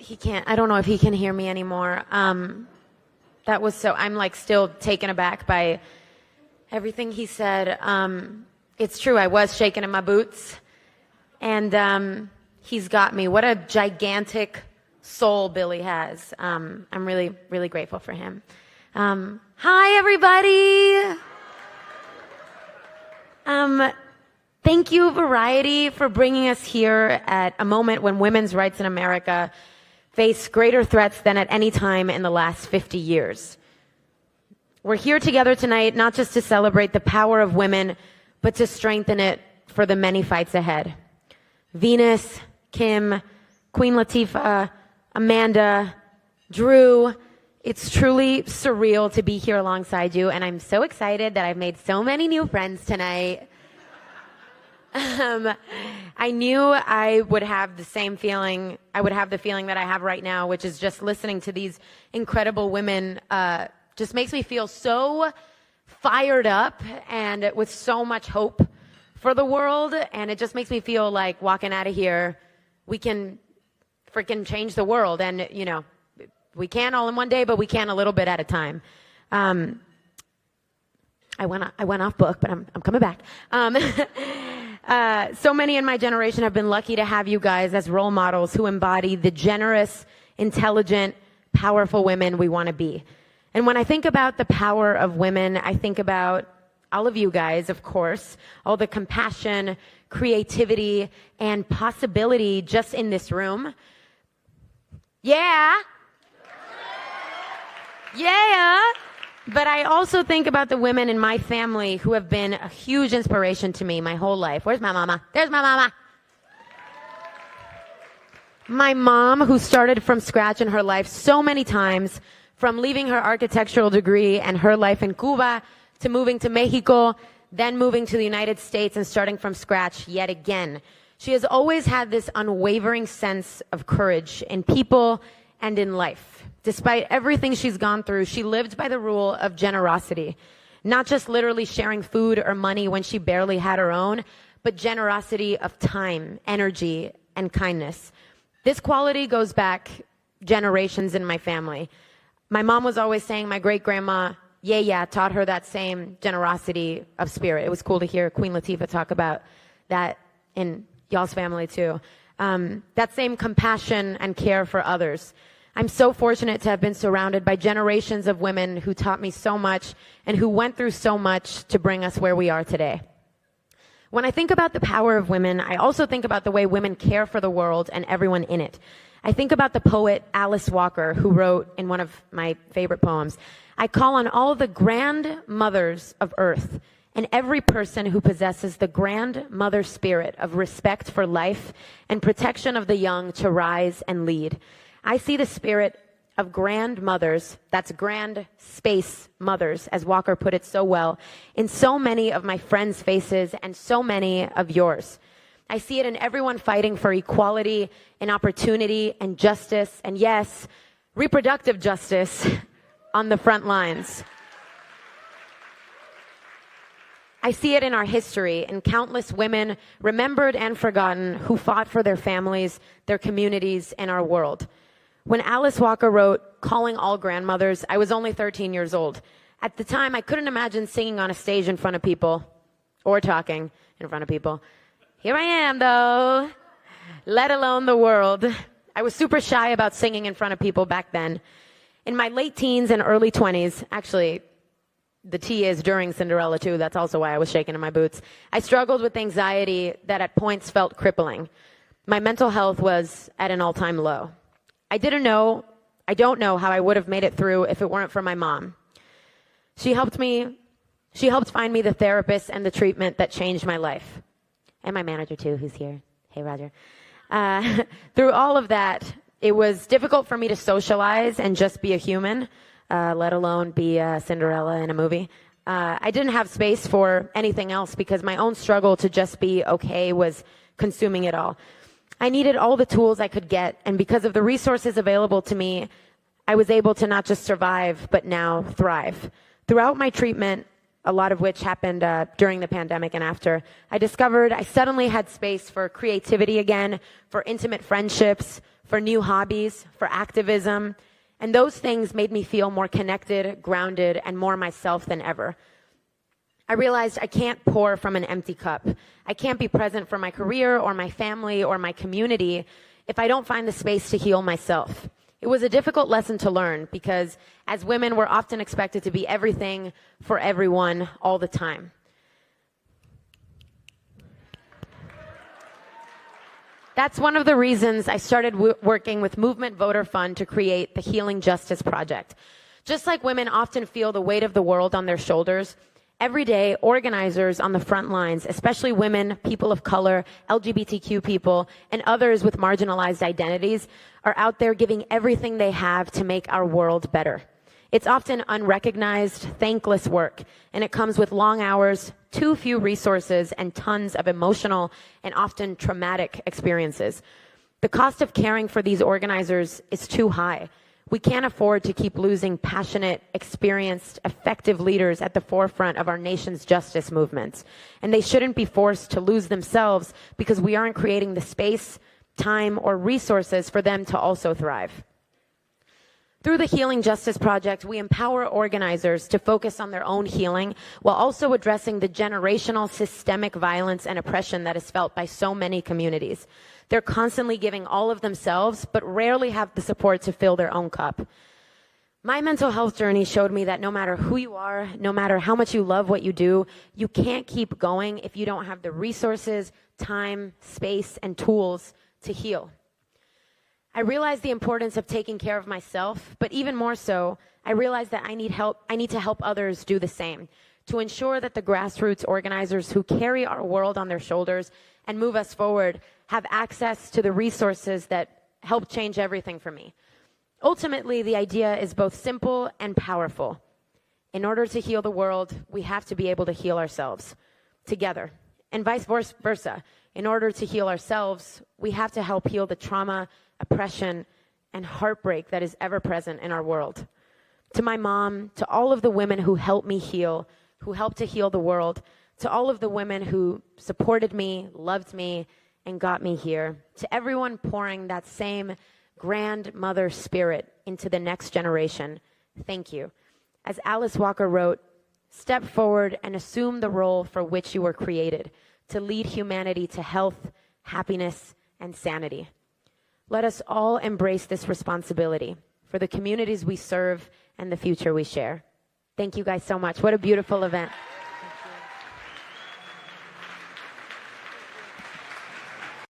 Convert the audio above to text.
he can't, I don't know if he can hear me anymore. That was so, I'm like still taken aback by everything he said. It's true, I was shaking in my boots. And he's got me. What a gigantic soul Billy has. I'm really, really grateful for him. Hi, everybody. Thank you, Variety, for bringing us here at a moment when women's rights in America face greater threats than at any time in the last 50 years. We're here together tonight not just to celebrate the power of women, but to strengthen it for the many fights ahead. Venus, Kim, Queen Latifah, Amanda, Drew, it's truly surreal to be here alongside you, and I'm so excited that I've made so many new friends tonight. I knew I would have the same feeling, I would have the feeling that I have right now, which is just listening to these incredible women, just makes me feel so fired up and with so much hope for the world, and it just makes me feel like walking out of here, we can freaking change the world, and, you know, we can't all in one day, but we can a little bit at a time. I went off book, but I'm coming back. So many in my generation have been lucky to have you guys as role models who embody the generous, intelligent, powerful women we want to be. And when I think about the power of women, I think about all of you guys, of course, all the compassion, creativity, and possibility just in this room. Yeah. Yeah. But I also think about the women in my family who have been a huge inspiration to me my whole life. Where's my mama? There's my mama. My mom, who started from scratch in her life so many times, from leaving her architectural degree and her life in Cuba to moving to Mexico, then moving to the United States and starting from scratch yet again. She has always had this unwavering sense of courage in people and in life. Despite everything she's gone through, she lived by the rule of generosity, not just literally sharing food or money when she barely had her own, but generosity of time, energy, and kindness. This quality goes back generations in my family. My mom was always saying my great-grandma, yeah, taught her that same generosity of spirit. It was cool to hear Queen Latifah talk about that in y'all's family too. That same compassion and care for others. I'm so fortunate to have been surrounded by generations of women who taught me so much and who went through so much to bring us where we are today. When I think about the power of women, I also think about the way women care for the world and everyone in it. I think about the poet Alice Walker, who wrote in one of my favorite poems, I call on all the grandmothers of earth and every person who possesses the grandmother spirit of respect for life and protection of the young to rise and lead. I see the spirit of grandmothers, that's grand space mothers, as Walker put it so well, in so many of my friends' faces and so many of yours. I see it in everyone fighting for equality and opportunity and justice, and yes, reproductive justice on the front lines. I see it in our history, in countless women, remembered and forgotten, who fought for their families, their communities, and our world. When Alice Walker wrote, Calling All Grandmothers, I was only 13 years old. At the time, I couldn't imagine singing on a stage in front of people or talking in front of people. Here I am, though, let alone the world. I was super shy about singing in front of people back then. In my late teens and early 20s, actually, the T is during Cinderella, too. That's also why I was shaking in my boots. I struggled with anxiety that at points felt crippling. My mental health was at an all-time low. I don't know how I would have made it through if it weren't for my mom. She helped find me the therapist and the treatment that changed my life. And my manager too, who's here. Hey, Roger. Through all of that, it was difficult for me to socialize and just be a human, let alone be Cinderella in a movie. I didn't have space for anything else because my own struggle to just be okay was consuming it all. I needed all the tools I could get, and because of the resources available to me, I was able to not just survive, but now thrive. Throughout my treatment, a lot of which happened during the pandemic and after, I discovered I suddenly had space for creativity again, for intimate friendships, for new hobbies, for activism, and those things made me feel more connected, grounded, and more myself than ever. I realized I can't pour from an empty cup. I can't be present for my career or my family or my community if I don't find the space to heal myself. It was a difficult lesson to learn because as women, we're often expected to be everything for everyone all the time. That's one of the reasons I started working with Movement Voter Fund to create the Healing Justice Project. Just like women often feel the weight of the world on their shoulders, every day organizers on the front lines, especially women, people of color, LGBTQ people, and others with marginalized identities, are out there giving everything they have to make our world better. It's often unrecognized, thankless work, and it comes with long hours, too few resources, and tons of emotional and often traumatic experiences. The cost of caring for these organizers is too high. We can't afford to keep losing passionate, experienced, effective leaders at the forefront of our nation's justice movements. And they shouldn't be forced to lose themselves because we aren't creating the space, time, or resources for them to also thrive. Through the Healing Justice Project, we empower organizers to focus on their own healing while also addressing the generational systemic violence and oppression that is felt by so many communities. They're constantly giving all of themselves, but rarely have the support to fill their own cup. My mental health journey showed me that no matter who you are, no matter how much you love what you do, you can't keep going if you don't have the resources, time, space, and tools to heal. I realized the importance of taking care of myself, but even more so, I realized that I need help. I need to help others do the same to ensure that the grassroots organizers who carry our world on their shoulders and move us forward have access to the resources that help change everything for me. Ultimately, the idea is both simple and powerful. In order to heal the world, we have to be able to heal ourselves together, and vice versa. In order to heal ourselves, we have to help heal the trauma, oppression, and heartbreak that is ever present in our world. To my mom, to all of the women who helped me heal, who helped to heal the world, to all of the women who supported me, loved me, and got me here, to everyone pouring that same grandmother spirit into the next generation, thank you. As Alice Walker wrote, step forward and assume the role for which you were created, to lead humanity to health, happiness, and sanity. Let us all embrace this responsibility for the communities we serve and the future we share. Thank you guys so much. What a beautiful event.